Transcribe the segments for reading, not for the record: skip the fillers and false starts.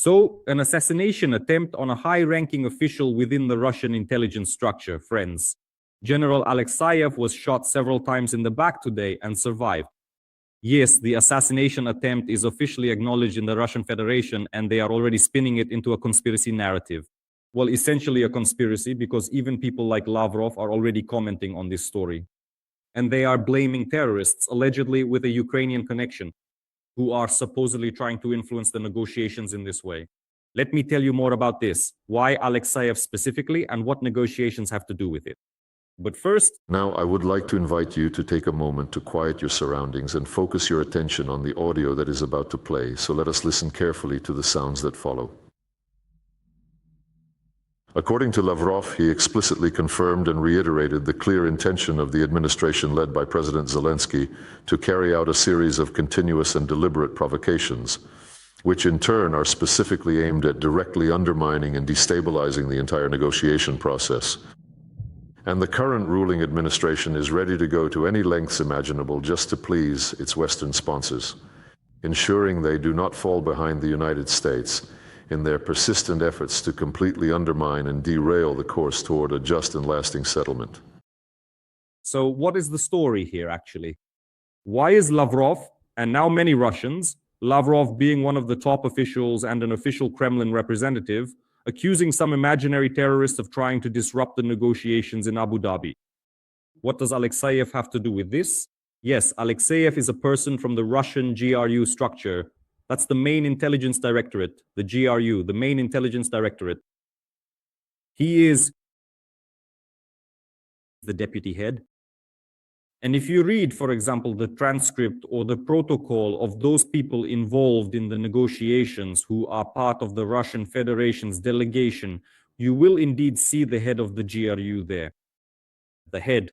So, an assassination attempt on a high-ranking official within the Russian intelligence structure, friends. General Alekseyev was shot several times in the back today and survived. Yes, the assassination attempt is officially acknowledged in the Russian Federation, and they are already spinning it into a conspiracy narrative. Well, essentially a conspiracy, because even people like Lavrov are already commenting on this story. And they are blaming terrorists, allegedly with a Ukrainian connection, who are supposedly trying to influence the negotiations in this way. Let me tell you more about this, why Alekseyev specifically, and what negotiations have to do with it. But first... Now, I would like to invite you to take a moment to quiet your surroundings and focus your attention on the audio that is about to play, so let us listen carefully to the sounds that follow. According to Lavrov, he explicitly confirmed and reiterated the clear intention of the administration led by President Zelensky to carry out a series of continuous and deliberate provocations, which in turn are specifically aimed at directly undermining and destabilizing the entire negotiation process. And the current ruling administration is ready to go to any lengths imaginable just to please its Western sponsors, ensuring they do not fall behind the United States in their persistent efforts to completely undermine and derail the course toward a just and lasting settlement. So what is the story here, actually? Why is Lavrov, and now many Russians, Lavrov being one of the top officials and an official Kremlin representative, accusing some imaginary terrorists of trying to disrupt the negotiations in Abu Dhabi? What does Alekseyev have to do with this? Yes, Alekseyev is a person from the Russian GRU structure. That's the main intelligence directorate, the GRU, the main intelligence directorate. He is the deputy head. And if you read, for example, the transcript or the protocol of those people involved in the negotiations who are part of the Russian Federation's delegation, you will indeed see the head of the GRU there. The head.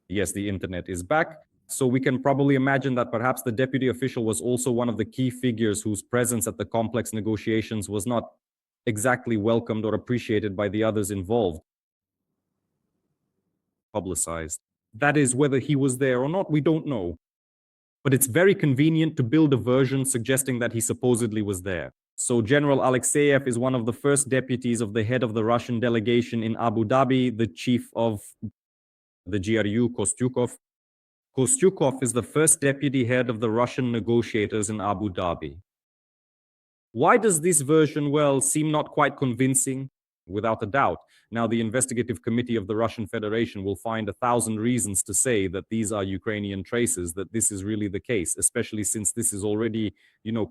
Yes, the internet is back. So we can probably imagine that perhaps the deputy official was also one of the key figures whose presence at the complex negotiations was not exactly welcomed or appreciated by the others involved. Publicized. That is, whether he was there or not, we don't know. But it's very convenient to build a version suggesting that he supposedly was there. So General Alekseyev is one of the first deputies of the head of the Russian delegation in Abu Dhabi, the chief of the GRU, Kostyukov. Kostyukov is the first deputy head of the Russian negotiators in Abu Dhabi. Why does this version, well, seem not quite convincing? Without a doubt. Now, the investigative committee of the Russian Federation will find 1,000 reasons to say that these are Ukrainian traces, that this is really the case, especially since this is already,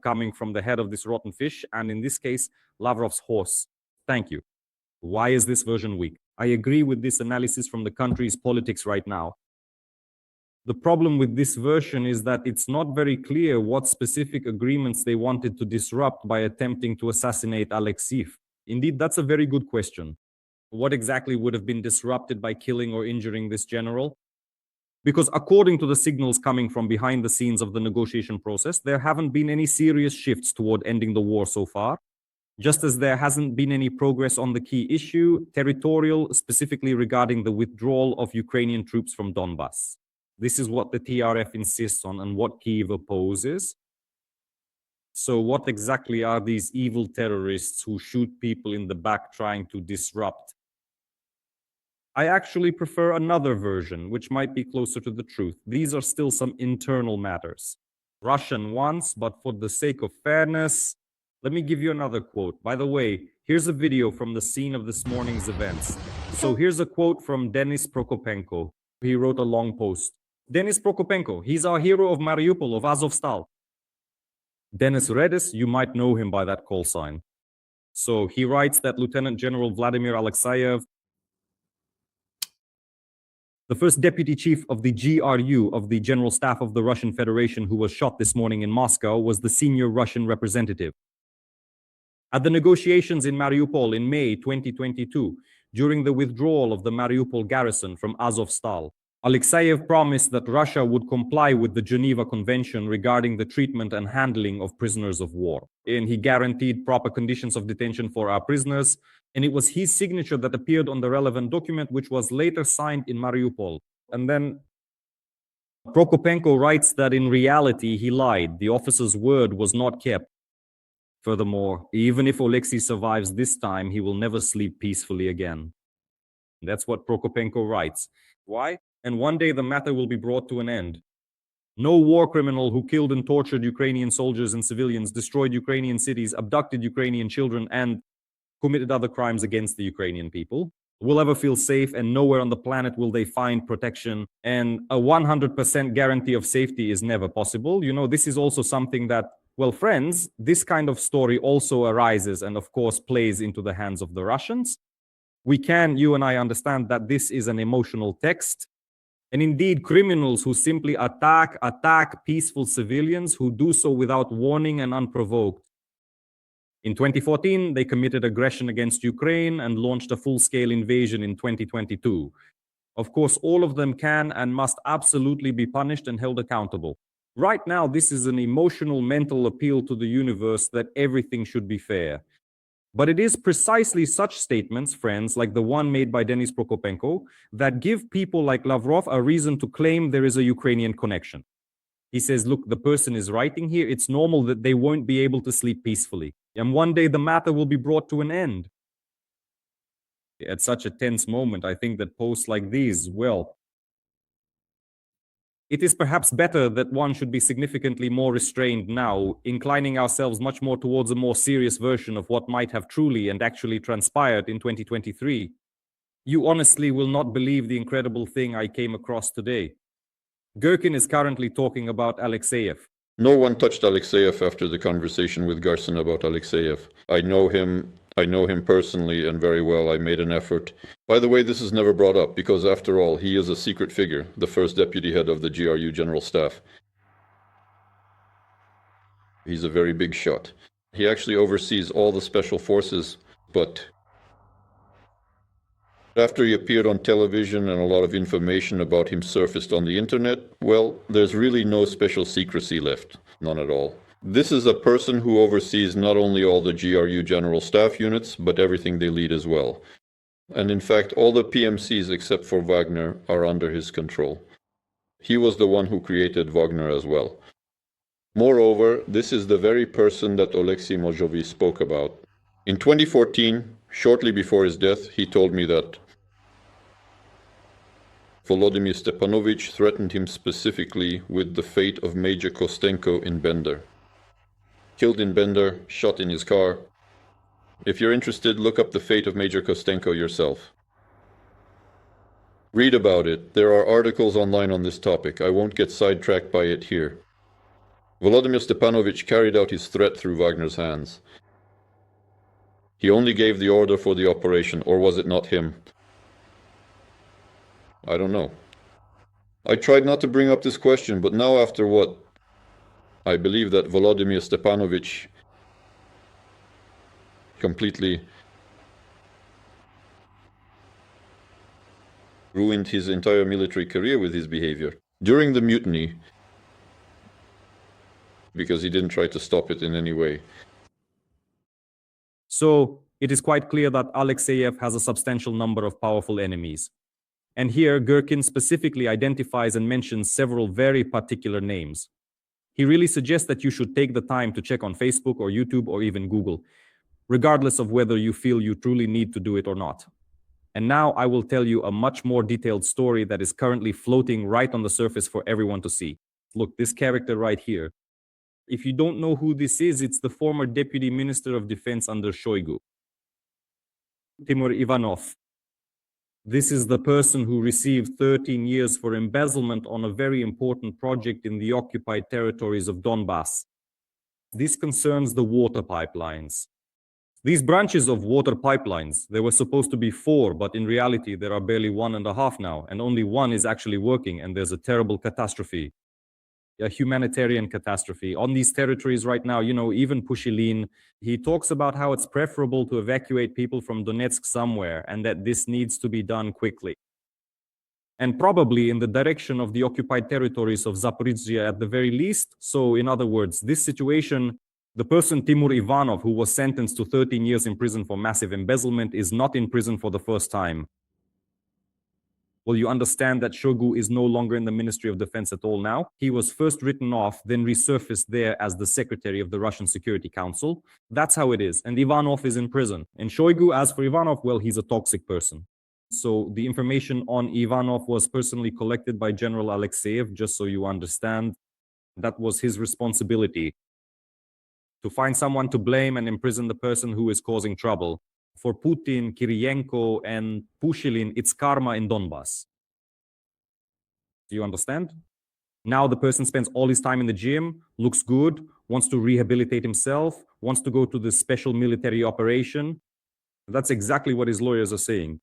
coming from the head of this rotten fish, and in this case, Lavrov's horse. Thank you. Why is this version weak? I agree with this analysis from the country's politics right now. The problem with this version is that it's not very clear what specific agreements they wanted to disrupt by attempting to assassinate Alekseyev. Indeed, that's a very good question. What exactly would have been disrupted by killing or injuring this general? Because according to the signals coming from behind the scenes of the negotiation process, there haven't been any serious shifts toward ending the war so far. Just as there hasn't been any progress on the key issue, territorial, specifically regarding the withdrawal of Ukrainian troops from Donbas. This is what the TRF insists on and what Kyiv opposes. So what exactly are these evil terrorists who shoot people in the back trying to disrupt? I actually prefer another version, which might be closer to the truth. These are still some internal matters. Russian once, but for the sake of fairness, let me give you another quote. By the way, here's a video from the scene of this morning's events. So here's a quote from Denis Prokopenko. He wrote a long post. Denis Prokopenko, he's our hero of Mariupol, of Azovstal. Denis Redis, you might know him by that call sign. So he writes that Lieutenant General Vladimir Alekseyev, the first deputy chief of the GRU, of the General Staff of the Russian Federation, who was shot this morning in Moscow, was the senior Russian representative. At the negotiations in Mariupol in May 2022, during the withdrawal of the Mariupol garrison from Azovstal, Alekseyev promised that Russia would comply with the Geneva Convention regarding the treatment and handling of prisoners of war. And he guaranteed proper conditions of detention for our prisoners. And it was his signature that appeared on the relevant document, which was later signed in Mariupol. And then Prokopenko writes that in reality, he lied. The officer's word was not kept. Furthermore, even if Alexei survives this time, he will never sleep peacefully again. That's what Prokopenko writes. Why? And one day the matter will be brought to an end. No war criminal who killed and tortured Ukrainian soldiers and civilians, destroyed Ukrainian cities, abducted Ukrainian children, and committed other crimes against the Ukrainian people will ever feel safe, and nowhere on the planet will they find protection. And a 100% guarantee of safety is never possible. You know, this is also something that, well, friends, this kind of story also arises and, of course, plays into the hands of the Russians. You and I understand that this is an emotional text. And indeed, criminals who simply attack peaceful civilians, who do so without warning and unprovoked. In 2014, they committed aggression against Ukraine and launched a full-scale invasion in 2022. Of course, all of them can and must absolutely be punished and held accountable. Right now, this is an emotional, mental appeal to the universe that everything should be fair. But it is precisely such statements, friends, like the one made by Denis Prokopenko, that give people like Lavrov a reason to claim there is a Ukrainian connection. He says, look, the person is writing here. It's normal that they won't be able to sleep peacefully. And one day the matter will be brought to an end. At such a tense moment, I think that posts like these, well, it is perhaps better that one should be significantly more restrained now, inclining ourselves much more towards a more serious version of what might have truly and actually transpired in 2023. You honestly will not believe the incredible thing I came across today. Gherkin is currently talking about Alekseyev. No one touched Alekseyev after the conversation with Garson about Alekseyev. I know him personally and very well. I made an effort. By the way, this is never brought up because, after all, he is a secret figure, the first deputy head of the GRU General Staff. He's a very big shot. He actually oversees all the special forces, but after he appeared on television and a lot of information about him surfaced on the internet, well, there's really no special secrecy left. None at all. This is a person who oversees not only all the GRU General Staff units, but everything they lead as well. And in fact, all the PMCs except for Wagner are under his control. He was the one who created Wagner as well. Moreover, this is the very person that Alexei Mozhovy spoke about. In 2014, shortly before his death, he told me that Volodymyr Stepanovich threatened him specifically with the fate of Major Kostenko in Bender. Killed in Bender, shot in his car. If you're interested, look up the fate of Major Kostenko yourself. Read about it. There are articles online on this topic. I won't get sidetracked by it here. Volodymyr Stepanovich carried out his threat through Wagner's hands. He only gave the order for the operation, or was it not him? I don't know. I tried not to bring up this question, but now after what? I believe that Volodymyr Stepanovich completely ruined his entire military career with his behavior. During the mutiny, because he didn't try to stop it in any way. So it is quite clear that Alekseyev has a substantial number of powerful enemies. And here, Gherkin specifically identifies and mentions several very particular names. He really suggests that you should take the time to check on Facebook or YouTube or even Google, regardless of whether you feel you truly need to do it or not. And now I will tell you a much more detailed story that is currently floating right on the surface for everyone to see. Look, this character right here. If you don't know who this is, it's the former Deputy Minister of Defense under Shoigu, Timur Ivanov. This is the person who received 13 years for embezzlement on a very important project in the occupied territories of Donbas. This concerns the water pipelines. These branches of water pipelines, there were supposed to be 4, but in reality there are barely 1.5 now, and only 1 is actually working, and there's a terrible catastrophe. A humanitarian catastrophe on these territories right now. You know, even Pushilin, he talks about how it's preferable to evacuate people from Donetsk somewhere and that this needs to be done quickly. and probably in the direction of the occupied territories of Zaporizhzhia at the very least. So in other words, this situation, the person Timur Ivanov, who was sentenced to 13 years in prison for massive embezzlement, is not in prison for the first time. Well, you understand that Shoigu is no longer in the Ministry of Defense at all now. He was first written off, then resurfaced there as the secretary of the Russian Security Council. That's how it is. And Ivanov is in prison. And Shoigu, as for Ivanov, well, he's a toxic person. So the information on Ivanov was personally collected by General Alekseyev, just so you understand. That was his responsibility, to find someone to blame and imprison the person who is causing trouble. For Putin, Kiriyenko, and Pushilin, it's karma in Donbas. Do you understand? Now the person spends all his time in the gym, looks good, wants to rehabilitate himself, wants to go to this special military operation. That's exactly what his lawyers are saying.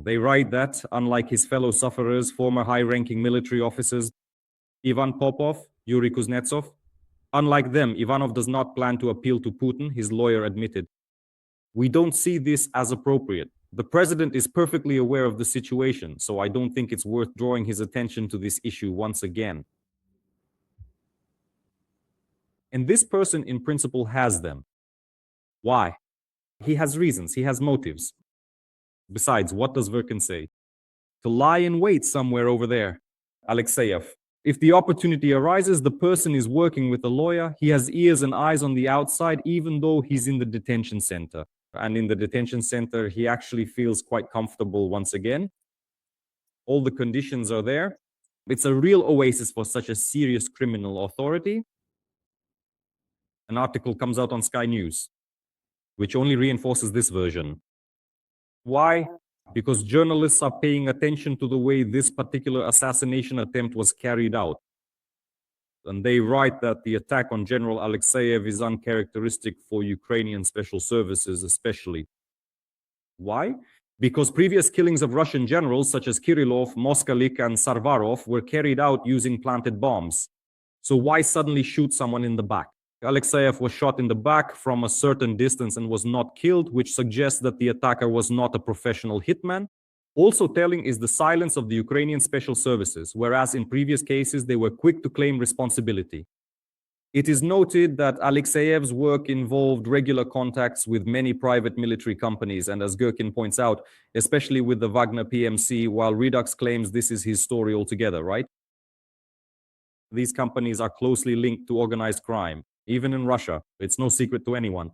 They write that, unlike his fellow sufferers, former high-ranking military officers, Ivan Popov, Yuri Kuznetsov, unlike them, Ivanov does not plan to appeal to Putin, his lawyer admitted. We don't see this as appropriate. The president is perfectly aware of the situation, so I don't think it's worth drawing his attention to this issue once again. And this person, in principle, has them. Why? He has reasons, he has motives. Besides, what does Verkin say? To lie in wait somewhere over there. Alekseyev. If the opportunity arises, the person is working with a lawyer. He has ears and eyes on the outside, even though he's in the detention center. And in the detention center, he actually feels quite comfortable once again. All the conditions are there. It's a real oasis for such a serious criminal authority. An article comes out on Sky News, which only reinforces this version. Why? Because journalists are paying attention to the way this particular assassination attempt was carried out. And they write that the attack on General Alekseyev is uncharacteristic for Ukrainian special services especially. Why? Because previous killings of Russian generals such as Kirillov, Moskalik, and Sarvarov were carried out using planted bombs. So why suddenly shoot someone in the back? Alekseyev was shot in the back from a certain distance and was not killed, which suggests that the attacker was not a professional hitman. Also telling is the silence of the Ukrainian special services, whereas in previous cases they were quick to claim responsibility. It is noted that Alekseyev's work involved regular contacts with many private military companies, and as Gherkin points out, especially with the Wagner PMC, while Redux claims this is his story altogether, right? These companies are closely linked to organized crime. Even in Russia, it's no secret to anyone.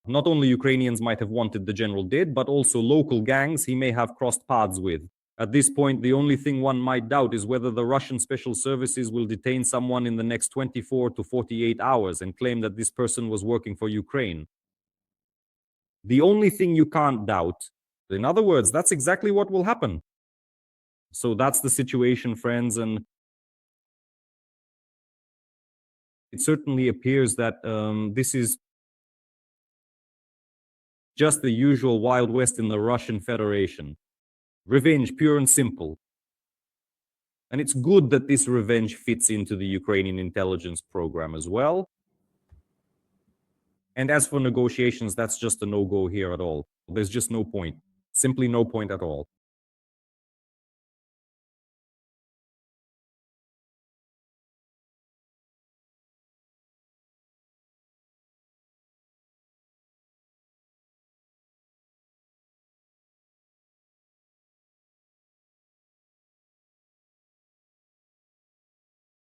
Not only Ukrainians might have wanted the general dead, but also local gangs he may have crossed paths with. At this point, the only thing one might doubt is whether the Russian special services will detain someone in the next 24 to 48 hours and claim that this person was working for Ukraine. The only thing you can't doubt. In other words, that's exactly what will happen. So that's the situation, friends, and it certainly appears that this is just the usual Wild West in the Russian Federation. Revenge, pure and simple. And it's good that this revenge fits into the Ukrainian intelligence program as well. And as for negotiations, that's just a no-go here at all. There's just no point. Simply no point at all.